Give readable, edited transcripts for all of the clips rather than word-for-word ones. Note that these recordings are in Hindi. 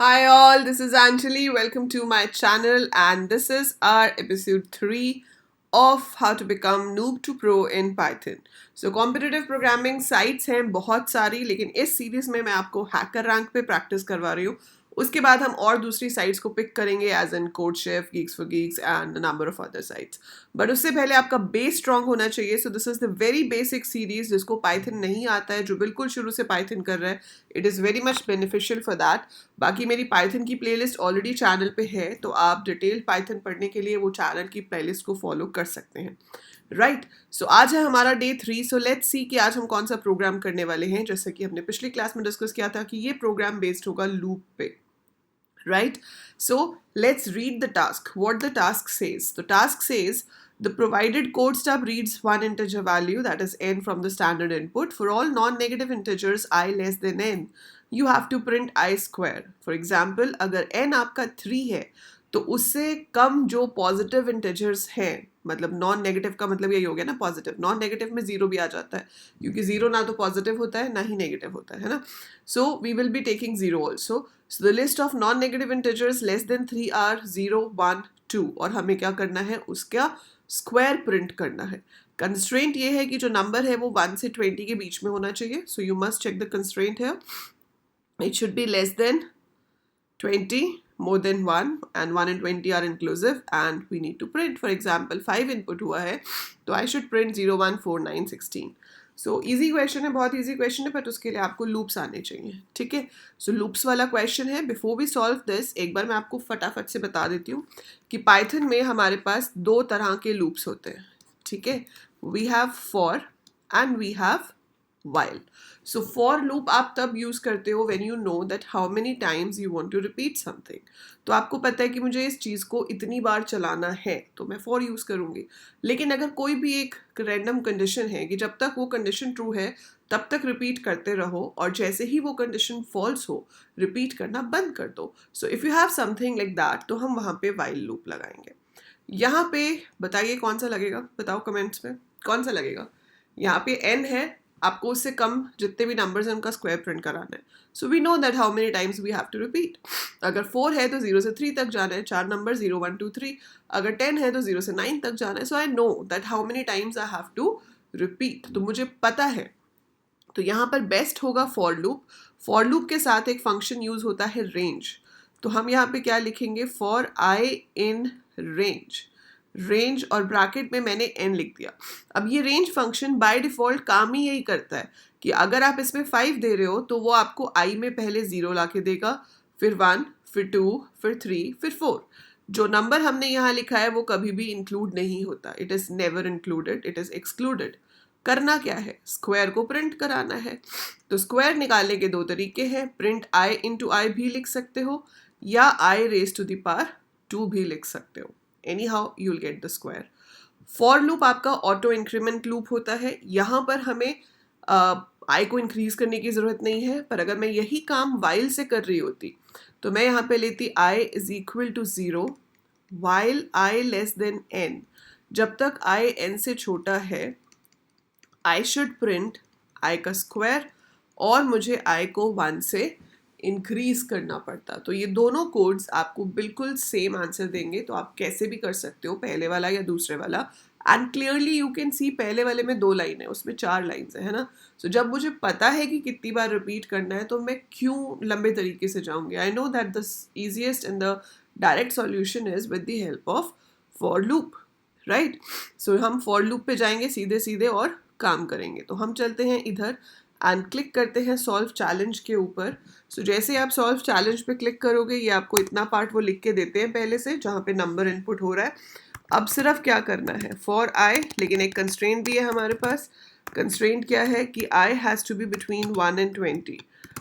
Hi all, this is Anjali. Welcome to my channel and this is our episode 3 of how to become noob to pro in Python. So competitive programming sites हैं बहुत सारी, लेकिन इस सीरीज में मैं आपको हैकर रैंक पे प्रैक्टिस करवा रही हूँ. उसके बाद हम और दूसरी साइट्स को पिक करेंगे as in CodeChef, Geeks for Geeks and number of other sites. But उससे पहले आपका बेस स्ट्रांग होना चाहिए. So this is the very basic series. जिसको पाइथन नहीं आता है, जो बिल्कुल शुरू से पाइथन कर रहा है, it is very much beneficial for that. बाकी मेरी पाइथन की प्लेलिस्ट ऑलरेडी चैनल पे है, तो आप डिटेल पाइथन पढ़ने के लिए वो चैनल की प्लेलिस्ट को फॉलो कर सकते हैं. राइट. सो आज है हमारा डे 3. सो लेट्स सी कि आज हम कौन सा प्रोग्राम करने वाले हैं. जैसे कि हमने पिछली क्लास में डिस्कस किया था कि ये प्रोग्राम बेस्ड होगा लूप पे. Right? So let's read the task. What the task says. The task says the provided code stub reads one integer value, that is n, from the standard input. For all non-negative integers I less than n, you have to print I square. For example, अगर n आपका 3 है तो उससे कम जो पॉजिटिव इंटीजर्स हैं, मतलब नॉन नेगेटिव का मतलब यही हो गया ना पॉजिटिव. नॉन नेगेटिव में जीरो भी आ जाता है, क्योंकि जीरो ना तो पॉजिटिव होता है ना ही नेगेटिव होता है ना. So we will be taking zero also. So the list of non negative integers less than 3 are 0, 1, 2. और हमें क्या करना है, उसका स्क्वायर प्रिंट करना है. कंस्ट्रेंट ये है कि जो नंबर है वो 1 से 20 के बीच में होना चाहिए. So you must check the constraint है. It should be less than 20, more than 1, and 1 and 20 are inclusive, and we need to print. For example, 5 input हुआ है तो I should print 0, 1, 4, 9, 16. So easy question है, बहुत ईजी क्वेश्चन है, बट उसके लिए आपको लूप्स आने चाहिए. ठीक है. सो लूप्स वाला क्वेश्चन है. बिफोर वी सॉल्व दिस, एक बार मैं आपको फटाफट से बता देती हूँ कि पाइथन में हमारे पास दो तरह के लूप्स होते हैं. ठीक है. We have for and we have while. So for loop आप तब यूज करते हो when you know that how many times you want to repeat something. तो आपको पता है कि मुझे इस चीज़ को इतनी बार चलाना है तो मैं for यूज करूँगी. लेकिन अगर कोई भी एक रैंडम कंडीशन है कि जब तक वो कंडीशन ट्रू है तब तक रिपीट करते रहो, और जैसे ही वो कंडीशन फॉल्स हो रिपीट करना बंद कर दो. So if you have something like that तो हम वहाँ पे while लूप लगाएंगे. यहाँ पे बताइए कौन सा लगेगा, बताओ कमेंट्स में कौन सा लगेगा. यहाँ पे n है, आपको उससे कम जितने भी नंबर्स हैं उनका स्क्वायर प्रिंट कराना है. So we know that how many times we have to repeat. अगर 4 है तो 0 से 3 तक जाना है, 4 नंबर 0, 1, 2, 3. अगर 10 है तो 0 से 9 तक जाना है. So I know that how many times I have to repeat. तो मुझे पता है. तो यहाँ पर बेस्ट होगा फॉर लूप. फॉर लूप के साथ एक फंक्शन यूज होता है रेंज. तो हम यहाँ पे क्या लिखेंगे, for I in range. Range और ब्रैकेट में मैंने n लिख दिया. अब ये रेंज फंक्शन बाय डिफॉल्ट काम ही यही करता है कि अगर आप इसमें 5 दे रहे हो तो वो आपको i में पहले 0 ला के देगा, फिर 1, फिर 2, फिर 3, फिर 4. जो नंबर हमने यहाँ लिखा है वो कभी भी इंक्लूड नहीं होता. It is never included, it is excluded. करना क्या है, स्क्वायर को प्रिंट कराना है. तो स्क्वायर निकालने के दो तरीके हैं. प्रिंट i इंटू आई भी लिख सकते हो या i raise to the power 2 भी लिख सकते हो. Anyhow, you'll get the square. For loop आपका ऑटो इंक्रीमेंट लूप होता है. यहाँ पर हमें i को इंक्रीज करने की ज़रूरत नहीं है, पर अगर मैं यही काम while से कर रही होती तो मैं यहाँ पे लेती i is equal to 0 while i less than n. जब तक i n से छोटा है I शुड प्रिंट i का स्क्वायर, और मुझे i को 1 से इंक्रीज करना पड़ता. तो ये दोनों कोड्स आपको बिल्कुल सेम आंसर देंगे. तो आप कैसे भी कर सकते हो, पहले वाला या दूसरे वाला. And clearly you can see पहले वाले में 2 लाइन है, उसमें 4 लाइन्स है ना. सो जब मुझे पता है कि कितनी बार रिपीट करना है तो मैं क्यों लंबे तरीके से जाऊंगी. I know that the easiest and the direct solution is with the help of for loop. Right. So हम फॉर लूप पे जाएंगे सीधे सीधे और काम करेंगे. तो हम चलते हैं इधर एंड क्लिक करते हैं सॉल्व चैलेंज के ऊपर. सो जैसे आप सॉल्व चैलेंज पे क्लिक करोगे, ये आपको इतना पार्ट वो लिख के देते हैं पहले से जहाँ पे नंबर इनपुट हो रहा है. अब सिर्फ क्या करना है, फॉर आई, लेकिन एक कंस्ट्रेंट भी है हमारे पास. कंस्ट्रेंट क्या है कि I has to be between 1 and 20.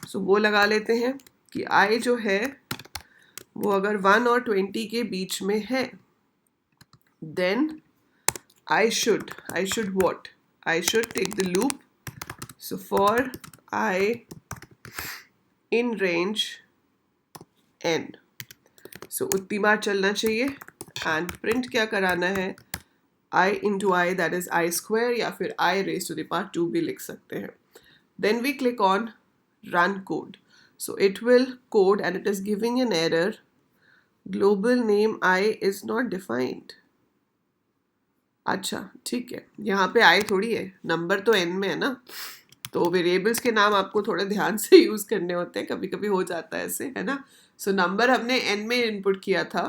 So वो लगा लेते हैं कि आई जो है वो अगर 1 और 20 के बीच में है, then I should what? I should take the loop. So for I in range n, so उतनी बार चलना चाहिए. एंड प्रिंट क्या कराना है, i into i, that is i square, या फिर i raised to the power 2 भी लिख सकते हैं. Then we click on run code. So it will code and it is giving an error. Global name I is not defined. अच्छा ठीक है, यहाँ पे आई थोड़ी है, नंबर तो एन में है ना, तो वेरिएबल्स के नाम आपको थोड़ा ध्यान से यूज़ करने होते हैं, कभी कभी हो जाता है ऐसे, है ना। सो नंबर हमने एन में इनपुट किया था,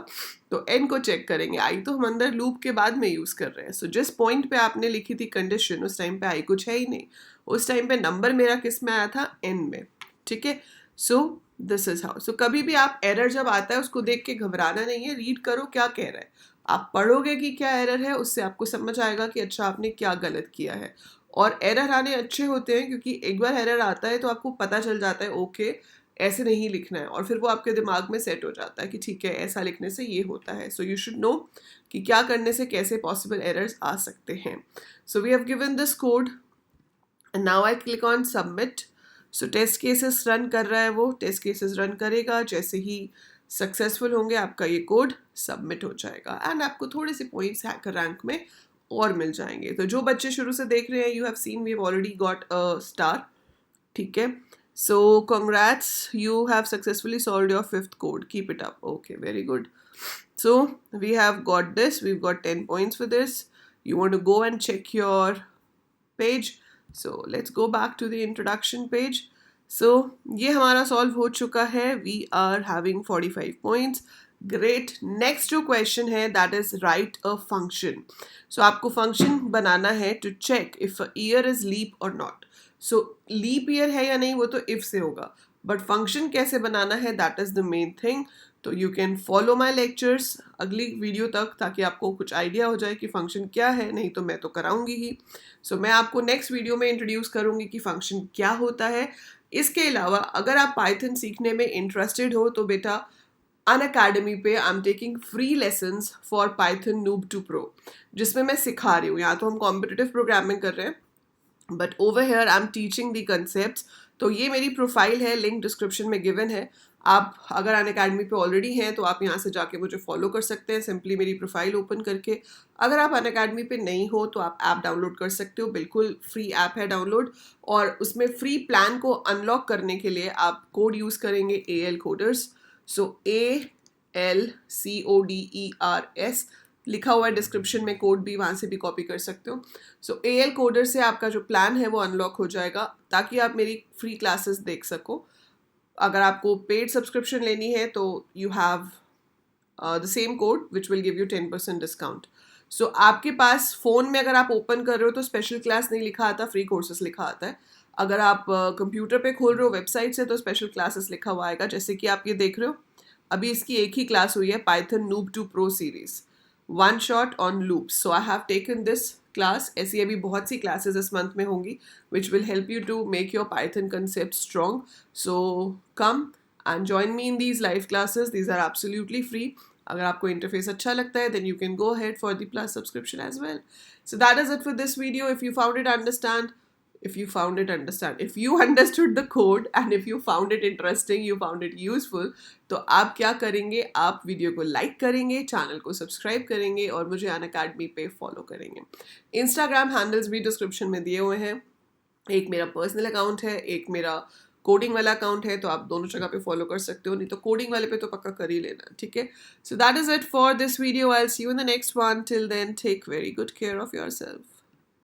तो एन को चेक करेंगे, आई तो हम अंदर लूप के बाद में यूज़ कर रहे हैं। सो जिस पॉइंट पे आपने लिखी थी कंडीशन, उस टाइम पे आई कुछ है ही नहीं, उस टाइम पे नंबर मेरा किस में आया था, एन में, ठीक है। So this is how. So कभी भी आप एरर जब आता है उसको देख के घबराना नहीं है, रीड करो क्या कह रहा है, आप पढ़ोगे कि क्या एरर है, उससे आपको समझ आएगा कि अच्छा आपने क्या गलत किया है। और एरर आने अच्छे होते हैं, क्योंकि एक बार एरर आता है तो आपको पता चल जाता है ओके ऐसे नहीं लिखना है, और फिर वो आपके दिमाग में सेट हो जाता है कि ठीक है ऐसा लिखने से ये होता है। सो यू शुड नो कि क्या करने से कैसे पॉसिबल एरर्स आ सकते हैं। So we have given this code and now I click on submit. So test cases run कर रहा है, वो टेस्ट केसेस रन करेगा, जैसे ही सक्सेसफुल होंगे आपका ये कोड सबमिट हो जाएगा एंड आपको थोड़े से पॉइंट्स हैकर रैंक में और मिल जाएंगे। तो जो बच्चे शुरू से देख रहे हैं, you have seen we have already got a star, ठीक है। So congrats, you have successfully solved your 5th code, keep it up, okay very good. So we have got this, we've got 10 points for this. You want to go and check your page. So let's go back to the introduction page. So ये हमारा solve हो चुका है, we are having 45 points. Great. Next जो question है that is write a function. So आपको function बनाना है to check if a year is leap or not. So leap year है या नहीं वो तो if से होगा, but function कैसे बनाना है that is the main thing. तो you can follow my lectures अगली वीडियो तक, ताकि आपको कुछ आइडिया हो जाए कि फंक्शन क्या है, नहीं तो मैं तो कराऊंगी ही। सो मैं आपको नेक्स्ट वीडियो में इंट्रोड्यूस करूंगी कि फंक्शन क्या होता है। इसके अलावा अगर आप पाइथन सीखने में इंटरेस्टेड हो तो बेटा अनअकैडमी पे I am taking free lessons for Python noob to pro, जिसमें मैं सिखा रही हूँ। यहाँ तो हम कॉम्पिटिटिव प्रोग्रामिंग कर रहे हैं, but over here I am teaching the concept. तो ये मेरी प्रोफाइल है, लिंक डिस्क्रिप्शन में गिवन है। आप अगर अनअकैडमी पे ऑलरेडी हैं तो आप यहाँ से जाके मुझे फॉलो कर सकते हैं, सिंपली मेरी प्रोफाइल ओपन करके। अगर आप अनअकैडमी पे नहीं हो तो आप ऐप डाउनलोड कर सकते हो, बिल्कुल फ्री ऐप है डाउनलोड, और उसमें फ्री प्लान को अनलॉक करने के लिए आप कोड यूज़ करेंगे AL कोडर्स। सो ALCODERS लिखा हुआ है डिस्क्रिप्शन में, कोड भी वहाँ से भी कॉपी कर सकते हो। सो AL कोडर से आपका जो प्लान है वो अनलॉक हो जाएगा, ताकि आप मेरी फ्री क्लासेस देख सको। अगर आपको पेड सब्सक्रिप्शन लेनी है तो you have the same code which will give you 10% discount. So आपके पास फ़ोन में अगर आप ओपन कर रहे हो तो स्पेशल क्लास नहीं लिखा आता, फ्री कोर्सेस लिखा आता है। अगर आप कंप्यूटर पे खोल रहे हो वेबसाइट से तो स्पेशल क्लासेस लिखा हुआ आएगा, जैसे कि आप ये देख रहे हो। अभी इसकी एक ही क्लास हुई है, Python noob to pro series, one shot on loops. So I have taken this class. ऐसी अभी बहुत सी क्लासेस इस मंथ में होंगी which will help you to make your Python concept strong. So come and join me in these live classes, these are absolutely free. अगर आपको इंटरफेस अच्छा लगता है then you can go ahead for the plus subscription as well. So that is it for this video. If you found it if you understood the code and if you found it interesting, you found it useful, तो आप क्या करेंगे, आप वीडियो को लाइक करेंगे, चैनल को सब्सक्राइब करेंगे और मुझे अनअकैडमी पे फॉलो करेंगे। इंस्टाग्राम हैंडल्स भी डिस्क्रिप्शन में दिए हुए हैं, एक मेरा पर्सनल अकाउंट है, एक मेरा कोडिंग वाला अकाउंट है, तो आप दोनों जगह पे फॉलो कर सकते हो, नहीं तो कोडिंग वाले पे तो पक्का कर ही लेना, ठीक है। So that is it for this video, I will see you in the next one. Till then take very good care of yourself.